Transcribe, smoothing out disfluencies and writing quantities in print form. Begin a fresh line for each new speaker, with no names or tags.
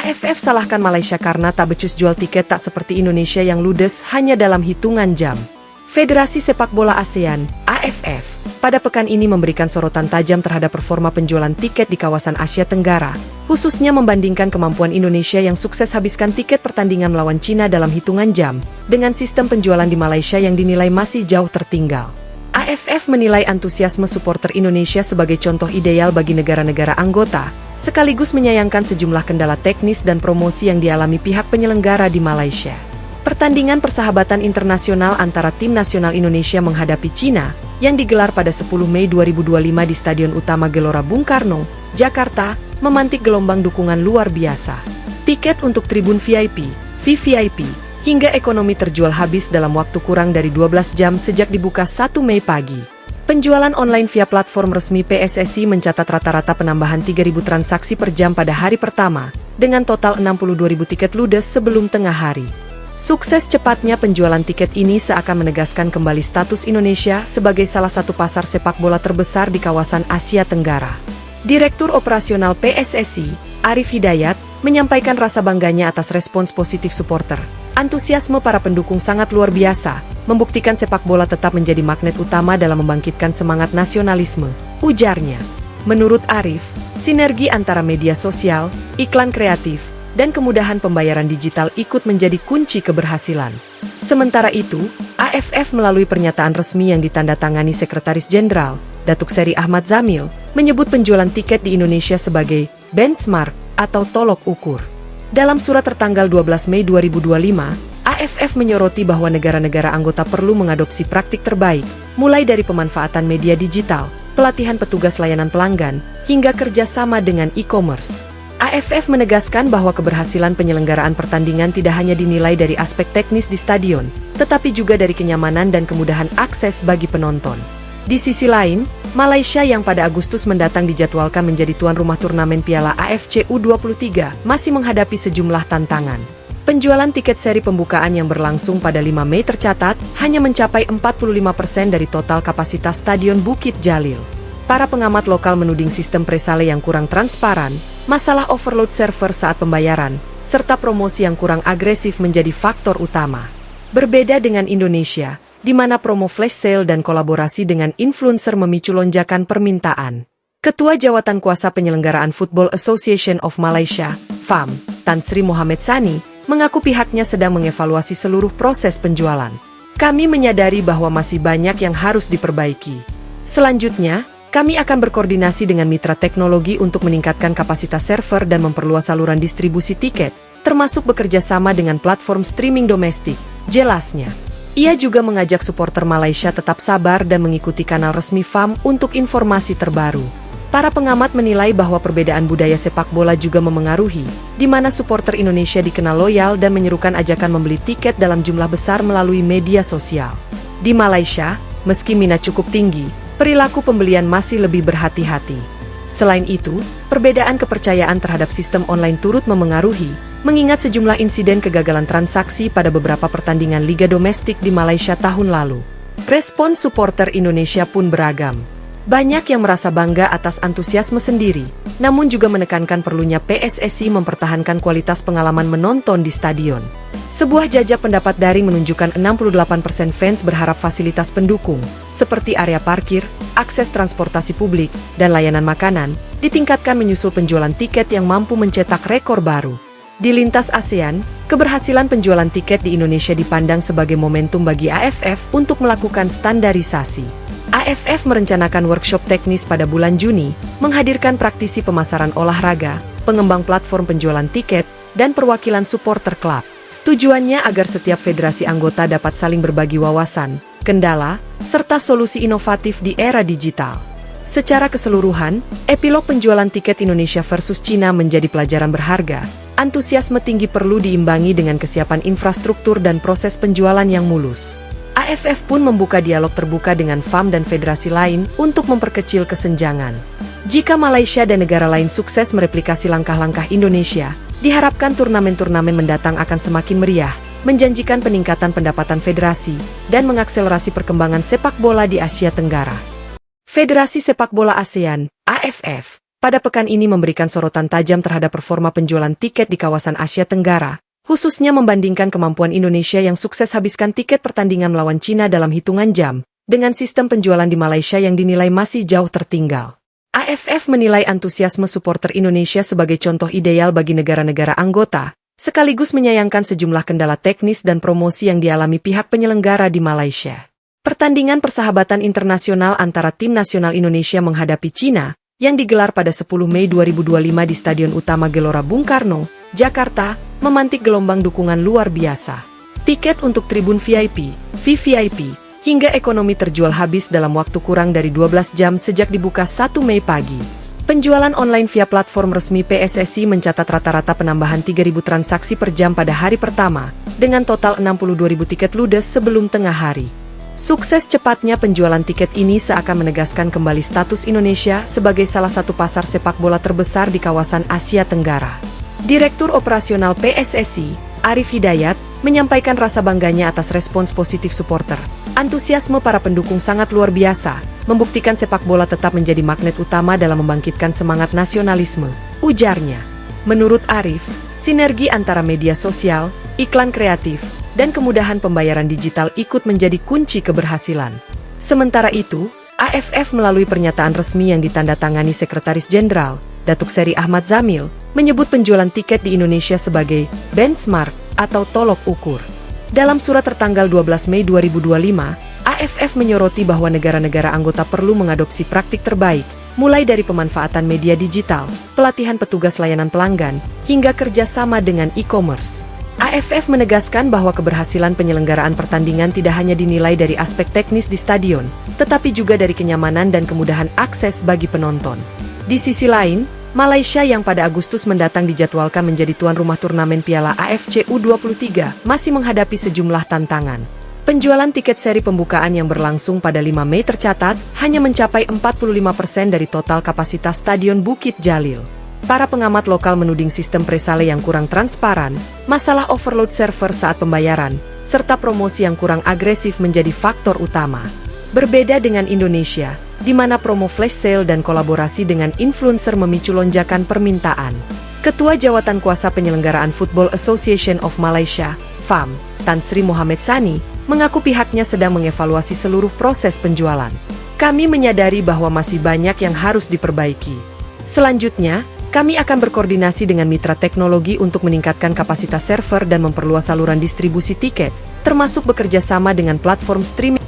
AFF salahkan Malaysia karena tak becus jual tiket tak seperti Indonesia yang ludes hanya dalam hitungan jam. Federasi Sepak Bola ASEAN, AFF, pada pekan ini memberikan sorotan tajam terhadap performa penjualan tiket di kawasan Asia Tenggara, khususnya membandingkan kemampuan Indonesia yang sukses habiskan tiket pertandingan melawan Cina dalam hitungan jam, dengan sistem penjualan di Malaysia yang dinilai masih jauh tertinggal. AFF menilai antusiasme supporter Indonesia sebagai contoh ideal bagi negara-negara anggota, sekaligus menyayangkan sejumlah kendala teknis dan promosi yang dialami pihak penyelenggara di Malaysia. Pertandingan persahabatan internasional antara tim nasional Indonesia menghadapi Cina, yang digelar pada 10 Mei 2025 di Stadion Utama Gelora Bung Karno, Jakarta, memantik gelombang dukungan luar biasa. Tiket untuk tribun VIP, VVIP, hingga ekonomi terjual habis dalam waktu kurang dari 12 jam sejak dibuka 1 Mei pagi. Penjualan online via platform resmi PSSI mencatat rata-rata penambahan 3.000 transaksi per jam pada hari pertama, dengan total 62.000 tiket ludes sebelum tengah hari. Sukses cepatnya penjualan tiket ini seakan menegaskan kembali status Indonesia sebagai salah satu pasar sepak bola terbesar di kawasan Asia Tenggara. Direktur Operasional PSSI, Arif Hidayat, menyampaikan rasa bangganya atas respons positif supporter. Antusiasme para pendukung sangat luar biasa, membuktikan sepak bola tetap menjadi magnet utama dalam membangkitkan semangat nasionalisme, ujarnya. Menurut Arif, sinergi antara media sosial, iklan kreatif, dan kemudahan pembayaran digital ikut menjadi kunci keberhasilan. Sementara itu, AFF melalui pernyataan resmi yang ditandatangani Sekretaris Jenderal, Datuk Seri Ahmad Zamil, menyebut penjualan tiket di Indonesia sebagai benchmark atau tolok ukur. Dalam surat tertanggal 12 Mei 2025, AFF menyoroti bahwa negara-negara anggota perlu mengadopsi praktik terbaik, mulai dari pemanfaatan media digital, pelatihan petugas layanan pelanggan, hingga kerjasama dengan e-commerce. AFF menegaskan bahwa keberhasilan penyelenggaraan pertandingan tidak hanya dinilai dari aspek teknis di stadion, tetapi juga dari kenyamanan dan kemudahan akses bagi penonton. Di sisi lain, Malaysia yang pada Agustus mendatang dijadwalkan menjadi tuan rumah turnamen Piala AFC U23 masih menghadapi sejumlah tantangan. Penjualan tiket seri pembukaan yang berlangsung pada 5 Mei tercatat hanya mencapai 45% dari total kapasitas Stadion Bukit Jalil. Para pengamat lokal menuding sistem presale yang kurang transparan, masalah overload server saat pembayaran, serta promosi yang kurang agresif menjadi faktor utama. Berbeda dengan Indonesia, di mana promo flash sale dan kolaborasi dengan influencer memicu lonjakan permintaan. Ketua Jawatan Kuasa Penyelenggaraan Football Association of Malaysia, FAM, Tan Sri Mohamed Sani, mengaku pihaknya sedang mengevaluasi seluruh proses penjualan. Kami menyadari bahwa masih banyak yang harus diperbaiki. Selanjutnya, kami akan berkoordinasi dengan mitra teknologi untuk meningkatkan kapasitas server dan memperluas saluran distribusi tiket, termasuk bekerja sama dengan platform streaming domestik, jelasnya. Ia juga mengajak supporter Malaysia tetap sabar dan mengikuti kanal resmi FAM untuk informasi terbaru. Para pengamat menilai bahwa perbedaan budaya sepak bola juga memengaruhi, di mana supporter Indonesia dikenal loyal dan menyerukan ajakan membeli tiket dalam jumlah besar melalui media sosial. Di Malaysia, meski minat cukup tinggi, perilaku pembelian masih lebih berhati-hati. Selain itu, perbedaan kepercayaan terhadap sistem online turut memengaruhi, mengingat sejumlah insiden kegagalan transaksi pada beberapa pertandingan liga domestik di Malaysia tahun lalu. Respon supporter Indonesia pun beragam. Banyak yang merasa bangga atas antusiasme sendiri, namun juga menekankan perlunya PSSI mempertahankan kualitas pengalaman menonton di stadion. Sebuah jajak pendapat daring menunjukkan 68% fans berharap fasilitas pendukung, seperti area parkir, akses transportasi publik, dan layanan makanan, ditingkatkan menyusul penjualan tiket yang mampu mencetak rekor baru. Di lintas ASEAN, keberhasilan penjualan tiket di Indonesia dipandang sebagai momentum bagi AFF untuk melakukan standarisasi. AFF merencanakan workshop teknis pada bulan Juni, menghadirkan praktisi pemasaran olahraga, pengembang platform penjualan tiket, dan perwakilan supporter klub. Tujuannya agar setiap federasi anggota dapat saling berbagi wawasan, kendala, serta solusi inovatif di era digital. Secara keseluruhan, epilog penjualan tiket Indonesia versus Cina menjadi pelajaran berharga. Antusiasme tinggi perlu diimbangi dengan kesiapan infrastruktur dan proses penjualan yang mulus. AFF pun membuka dialog terbuka dengan FAM dan federasi lain untuk memperkecil kesenjangan. Jika Malaysia dan negara lain sukses mereplikasi langkah-langkah Indonesia, diharapkan turnamen-turnamen mendatang akan semakin meriah, menjanjikan peningkatan pendapatan federasi, dan mengakselerasi perkembangan sepak bola di Asia Tenggara. Federasi Sepak Bola ASEAN, AFF, pada pekan ini memberikan sorotan tajam terhadap performa penjualan tiket di kawasan Asia Tenggara, khususnya membandingkan kemampuan Indonesia yang sukses habiskan tiket pertandingan melawan Cina dalam hitungan jam, dengan sistem penjualan di Malaysia yang dinilai masih jauh tertinggal. AFF menilai antusiasme supporter Indonesia sebagai contoh ideal bagi negara-negara anggota, sekaligus menyayangkan sejumlah kendala teknis dan promosi yang dialami pihak penyelenggara di Malaysia. Pertandingan persahabatan internasional antara tim nasional Indonesia menghadapi Cina, yang digelar pada 10 Mei 2025 di Stadion Utama Gelora Bung Karno, Jakarta, memantik gelombang dukungan luar biasa. Tiket untuk tribun VIP, VVIP, hingga ekonomi terjual habis dalam waktu kurang dari 12 jam sejak dibuka 1 Mei pagi. Penjualan online via platform resmi PSSI mencatat rata-rata penambahan 3.000 transaksi per jam pada hari pertama, dengan total 62.000 tiket ludes sebelum tengah hari. Sukses cepatnya penjualan tiket ini seakan menegaskan kembali status Indonesia sebagai salah satu pasar sepak bola terbesar di kawasan Asia Tenggara. Direktur Operasional PSSI, Arif Hidayat, menyampaikan rasa bangganya atas respons positif supporter. Antusiasme para pendukung sangat luar biasa, membuktikan sepak bola tetap menjadi magnet utama dalam membangkitkan semangat nasionalisme, ujarnya. Menurut Arif, sinergi antara media sosial, iklan kreatif, dan kemudahan pembayaran digital ikut menjadi kunci keberhasilan. Sementara itu, AFF melalui pernyataan resmi yang ditandatangani Sekretaris Jenderal, Datuk Seri Ahmad Zamil, menyebut penjualan tiket di Indonesia sebagai benchmark atau tolok ukur. Dalam surat tertanggal 12 Mei 2025, AFF menyoroti bahwa negara-negara anggota perlu mengadopsi praktik terbaik, mulai dari pemanfaatan media digital, pelatihan petugas layanan pelanggan, hingga kerjasama dengan e-commerce. AFF menegaskan bahwa keberhasilan penyelenggaraan pertandingan tidak hanya dinilai dari aspek teknis di stadion, tetapi juga dari kenyamanan dan kemudahan akses bagi penonton. Di sisi lain, Malaysia yang pada Agustus mendatang dijadwalkan menjadi tuan rumah turnamen Piala AFC U23 masih menghadapi sejumlah tantangan. Penjualan tiket seri pembukaan yang berlangsung pada 5 Mei tercatat hanya mencapai 45% dari total kapasitas Stadion Bukit Jalil. Para pengamat lokal menuding sistem presale yang kurang transparan, masalah overload server saat pembayaran, serta promosi yang kurang agresif menjadi faktor utama. Berbeda dengan Indonesia, di mana promo flash sale dan kolaborasi dengan influencer memicu lonjakan permintaan. Ketua Jawatan Kuasa Penyelenggaraan Football Association of Malaysia, FAM, Tan Sri Mohamed Sani, mengaku pihaknya sedang mengevaluasi seluruh proses penjualan. Kami menyadari bahwa masih banyak yang harus diperbaiki. Selanjutnya, kami akan berkoordinasi dengan mitra teknologi untuk meningkatkan kapasitas server dan memperluas saluran distribusi tiket, termasuk bekerja sama dengan platform streaming.